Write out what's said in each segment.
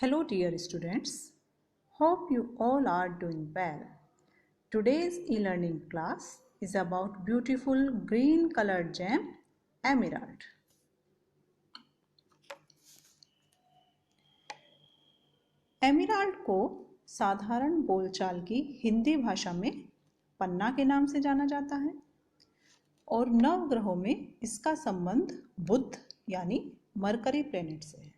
Hello dear students, hope you all are doing well. Today's e-learning class is about beautiful green colored gem emerald. Emerald को साधारण बोलचाल की हिंदी भाषा में पन्ना के नाम से जाना जाता है और नवग्रहों में इसका संबंध बुध यानी मरकरी प्लेनेट से है।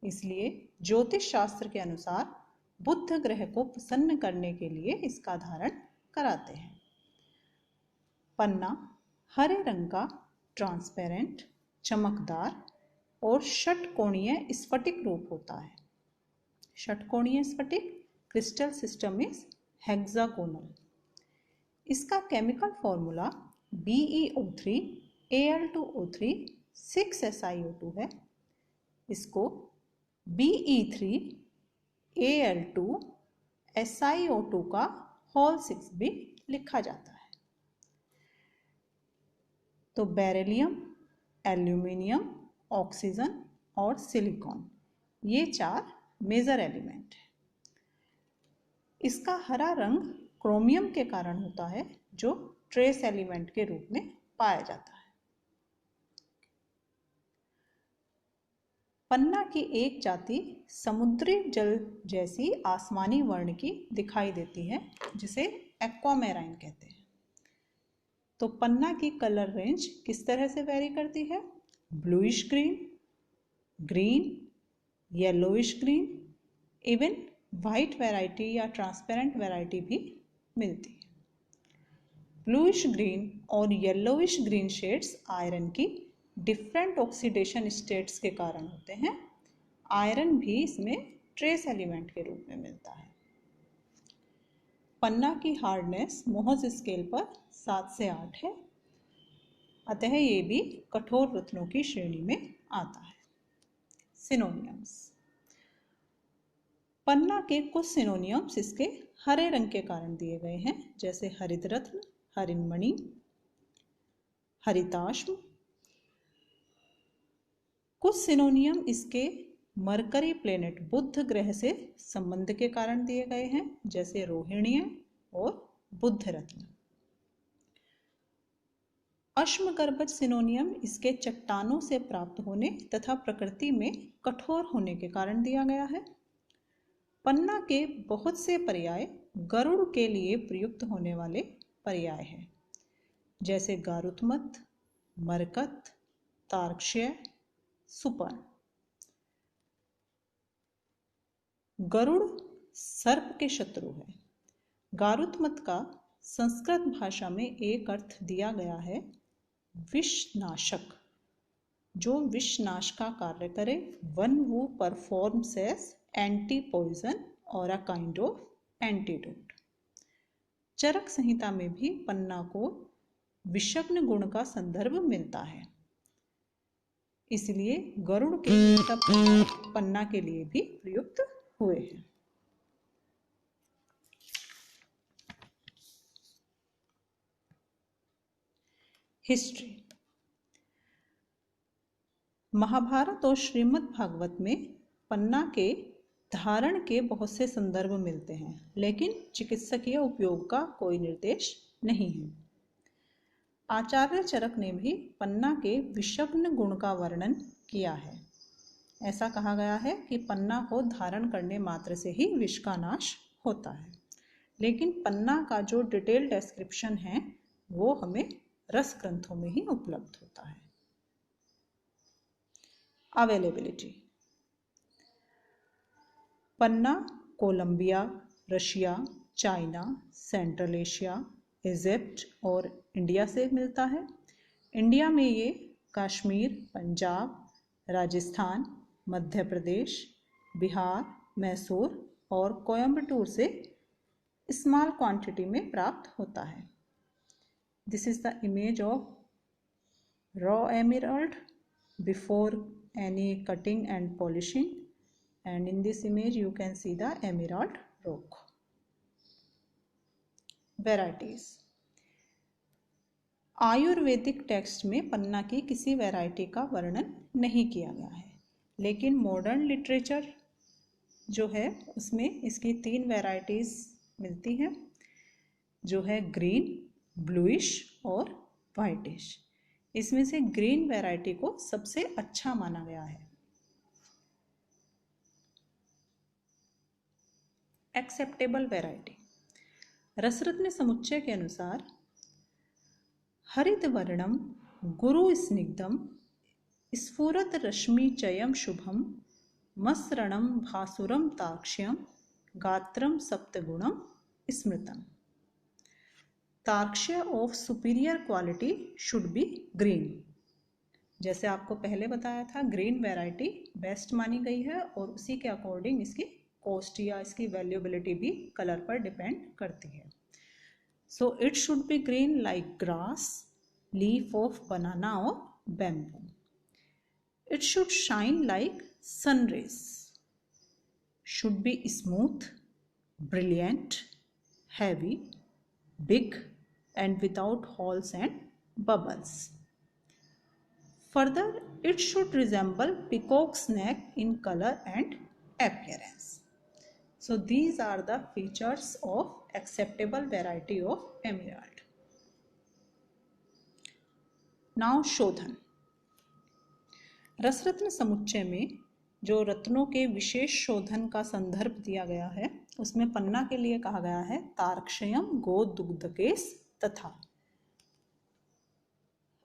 इसलिए ज्योतिष शास्त्र के अनुसार बुध ग्रह को प्रसन्न करने के लिए इसका धारण कराते हैं। पन्ना हरे रंग का ट्रांसपेरेंट, चमकदार और षटकोणीय स्फटिक रूप होता है। षटकोणीय स्फटिक क्रिस्टल सिस्टम इज हेक्सागोनल। इसका chemical formula BeO3 Al2O3 6SiO2 है। इसको Be3 Al2 SiO2 का होल 6 भी लिखा जाता है। तो बेरिलियम, एल्यूमिनियम, ऑक्सीजन और सिलिकॉन ये 4 मेजर एलिमेंट है। इसका हरा रंग क्रोमियम के कारण होता है जो ट्रेस एलिमेंट के रूप में पाया जाता है। पन्ना की एक जाति समुद्री जल जैसी आसमानी वर्ण की दिखाई देती है जिसे एक्वामेराइन कहते हैं। तो पन्ना की कलर रेंज किस तरह से वेरी करती है? Bluish green, green, yellowish green, even white variety या ट्रांसपेरेंट वैरायटी भी मिलती है। ब्लूइश ग्रीन और येलोइश ग्रीन शेड्स आयरन की डिफरेंट ऑक्सीडेशन स्टेट्स के कारण होते हैं। आयरन भी इसमें ट्रेस एलिमेंट के रूप में मिलता है। पन्ना की हार्डनेस मोहज स्केल पर 7 से 8 है, अतः ये भी कठोर रत्नों की श्रेणी में आता है। सिनोनियम्स। पन्ना के कुछ सिनोनियम्स इसके हरे रंग के कारण दिए गए हैं, जैसे हरित रत्न, हरिणमणि, हरिताश्म। कुछ सिनोनियम इसके मरकरी प्लेनेट बुध ग्रह से संबंध के कारण दिए गए हैं, जैसे रोहिणीय और बुध रत्न। अश्मगर्भज सिनोनियम इसके चट्टानों से प्राप्त होने तथा प्रकृति में कठोर होने के कारण दिया गया है। पन्ना के बहुत से पर्याय गरुड़ के लिए प्रयुक्त होने वाले पर्याय हैं, जैसे गारुत्मत, मरकत, तार्क्ष्य, सुपर्ण। गरुड़ सर्प के शत्रु है। गारुत्मत का संस्कृत भाषा में एक अर्थ दिया गया है विषनाशक, जो विषनाश का कार्य करे। One who performs as anti-poison or a kind of antidote। चरक संहिता में भी पन्ना को विषग्न गुण का संदर्भ मिलता है, इसलिए गरुड़ के पन्ना के लिए भी प्रयुक्त हुए हैं। हिस्ट्री। महाभारत और श्रीमद् भागवत में पन्ना के धारण के बहुत से संदर्भ मिलते हैं, लेकिन चिकित्सकीय उपयोग का कोई निर्देश नहीं है। आचार्य चरक ने भी पन्ना के विषग्न गुण का वर्णन किया है। ऐसा कहा गया है कि पन्ना को धारण करने मात्र से ही विष का नाश होता है, लेकिन पन्ना का जो डिटेल डिस्क्रिप्शन है वो हमें रस ग्रंथों में ही उपलब्ध होता है। अवेलेबिलिटी। पन्ना Colombia, Russia, China, central Asia, Egypt और इंडिया से मिलता है। इंडिया में ये कश्मीर, पंजाब, राजस्थान, मध्य प्रदेश, बिहार, मैसूर और कोयम्बटूर से स्मॉल क्वांटिटी में प्राप्त होता है। This is the image of raw emerald before any cutting and polishing, and in this image you can see the emerald rock. Varieties। Ayurvedic text में पन्ना की किसी वैरायटी का वर्णन नहीं किया गया है, लेकिन मॉडर्न लिटरेचर जो है उसमें इसकी 3 वैरायटीज मिलती हैं, जो है ग्रीन, ब्लूइश और वाइटिश। इसमें से ग्रीन वैरायटी को सबसे अच्छा माना गया है। Acceptable variety. रसरत्न समुच्चय के अनुसार हरित वर्णम गुरु स्निग्धम स्फुरत रश्मिचयम शुभम मसरणम भासुरम ताक्ष्यम गात्रम सप्तगुणम स्मृतम। Tarkshya of superior quality should be green. जैसे आपको पहले बताया था, ग्रीन वैरायटी बेस्ट मानी गई है और उसी के अकॉर्डिंग इसकी कॉस्ट या इसकी वैल्यूबिलिटी भी कलर पर डिपेंड करती है। So it should be green like grass, leaf of banana और bamboo. It should shine like sun rays, should be smooth, brilliant, heavy, big and without holes and bubbles. Further, it should resemble peacock's neck in color and appearance. So these are the features of acceptable variety of emerald. Now शोधन। रसरत्न समुच्चय में जो रत्नों के विशेष शोधन का संदर्भ दिया गया है, उसमें पन्ना के लिए कहा गया है तार्क्ष्यम गो दुग्धकेश तथा,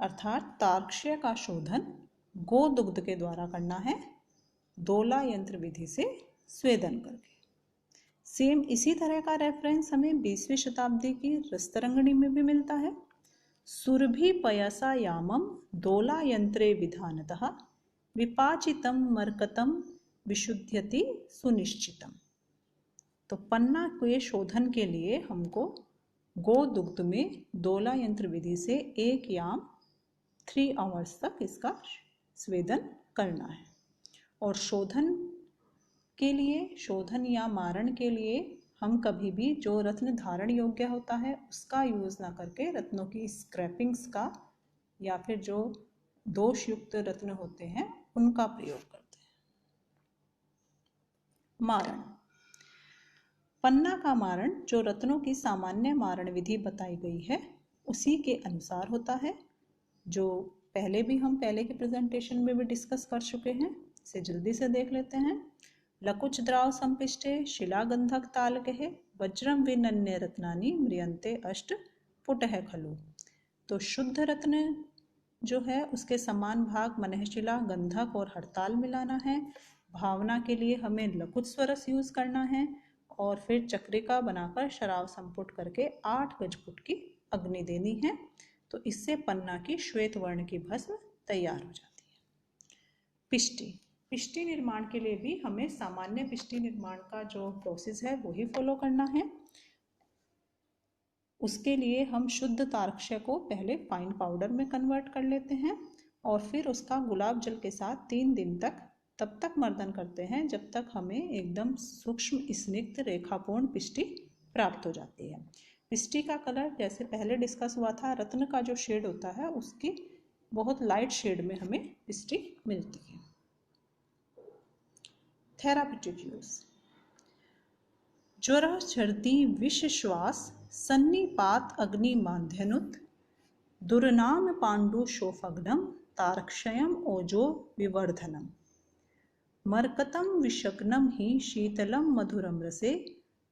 अर्थात तार्क्ष्य का शोधन गो दुग्ध के द्वारा करना है, दोला यंत्र विधि से स्वेदन करके। सेम इसी तरह का रेफरेंस हमें 20वीं शताब्दी की रसतरंगिणी में भी मिलता है। सुरभि पयसा यामम दोला यंत्रे विधानतः विपाचितम मरकतम विशुद्ध्यति सुनिश्चितम। तो पन्ना के शोधन के लिए हमको गो दुग्ध में दोला यंत्र विधि से 1 याम 3 आवर्स तक इसका स्वेदन करना है। और शोधन के लिए, शोधन या मारण के लिए हम कभी भी जो रत्न धारण योग्य होता है उसका यूज़ ना करके रत्नों की स्क्रैपिंग्स का या फिर जो दोषयुक्त रत्न होते हैं उनका प्रयोग करते हैं। मारण। पन्ना का मारण जो रत्नों की सामान्य मारण विधि बताई गई है उसी के अनुसार होता है, जो पहले भी हम पहले के प्रेजेंटेशन में भी डिस्कस कर चुके हैं। इसे जल्दी से देख लेते हैं। लकुच द्राव संपिष्टे शिलागंधक तालकहे वज्रम विनन्य रत्नानि म्रियन्ते अष्ट पुटः खलु। तो शुद्ध रत्न जो है उसके समान भाग मनःशिला, गंधक और हड़ताल मिलाना है। भावना के लिए हमें लकुच स्वरस यूज करना है और फिर चक्रिका बनाकर शराब संपुट करके 8 गजपुट की अग्नि देनी है। तो इससे पन्ना की श्वेत वर्ण की भस्म तैयार हो जाती है। पिष्टि। पिष्टि निर्माण के लिए भी हमें सामान्य पिष्टि निर्माण का जो प्रोसेस है वही फॉलो करना है। उसके लिए हम शुद्ध तार्क्ष्य को पहले फाइन पाउडर में कन्वर्ट कर लेते हैं और फिर उसका गुलाब जल के साथ 3 दिन तक तब तक मर्दन करते हैं जब तक हमें एकदम सूक्ष्म स्निग्ध रेखापूर्ण पिष्टि प्राप्त हो जाती है। पिष्टि का कलर जैसे पहले डिस्कस हुआ था, रत्न का जो शेड होता है उसकी बहुत लाइट शेड में हमें पिष्टि मिलती है। Therapeutic use. ज्वर छर्दी विष श्वास सन्निपात अग्नि माध्यनुत दुर्नाम पांडु शोफग्नम तार्क्ष्यम ओजो विवर्धनम मरकतम विषग्नम ही शीतलम मधुरम रसे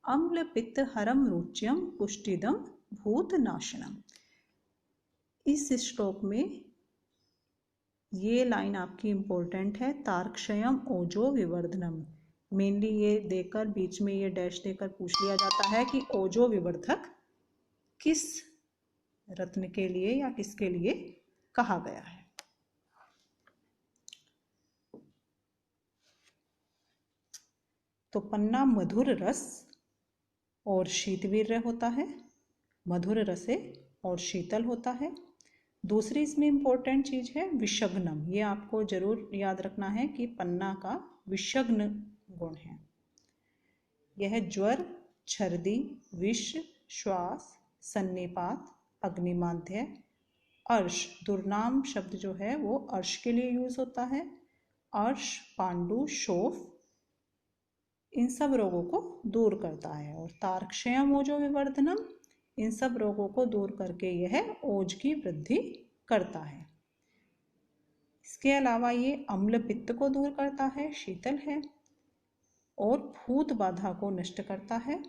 अम्ल पित्त हरम रुच्यम पुष्टिदम भूत नाशनम। इस श्लोक में ये लाइन आपकी इम्पोर्टेंट है, तार्क्ष्यम ओजो विवर्धनम। मेनली ये देकर बीच में ये डैश देकर पूछ लिया जाता है कि ओजो विवर्धक किस रत्न के लिए या किसके लिए कहा गया है। तो पन्ना मधुर रस और शीतवीर्य होता है, मधुर रसे और शीतल होता है। दूसरी इसमें इम्पोर्टेंट चीज है विषग्नम। ये आपको जरूर याद रखना है कि पन्ना का विषग्न गुण है। यह ज्वर, छर्दी, विष, श्वास, सन्निपात, अग्निमाध्य, अर्श, दुर्नाम शब्द जो है वो अर्श के लिए यूज होता है। अर्श, पांडु, शोफ, इन सब रोगों को दूर करता है। और तार्क्ष्यम ओजो विवर्धनम इन सब रोगों को दूर करके यह ओज की वृद्धि करता है। इसके अलावा ये अम्ल पित्त को दूर करता है, शीतल है, और भूत बाधा को नष्ट करता है,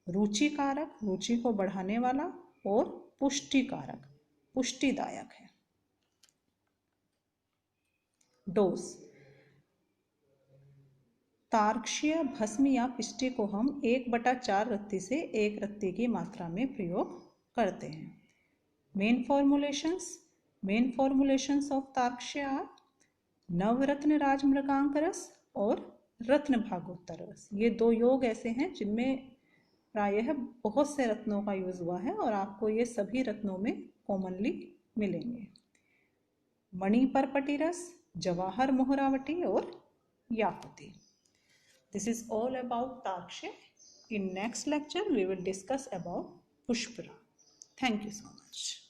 रुचिकारक रुचि को बढ़ाने वाला, और पुष्टिकारक पुष्टिदायक है। डोज तार्क्ष्य भस्म या पिष्टि को हम 1/4 रत्ती से 1 रत्ती की मात्रा में प्रयोग करते हैं। Main formulations of Tarkshya are Navratna Rajmriganka Ras और रत्न भागोत्तर रस। ये 2 योग ऐसे हैं जिनमें प्रायः बहुत से रत्नों का यूज हुआ है और आपको ये सभी रत्नों में कॉमनली मिलेंगे। मणिपर्पटी रस, जवाहर मोहरावटी और याकुती। This is all about Tarksha. In next lecture, we will discuss about Pushpara. Thank you so much.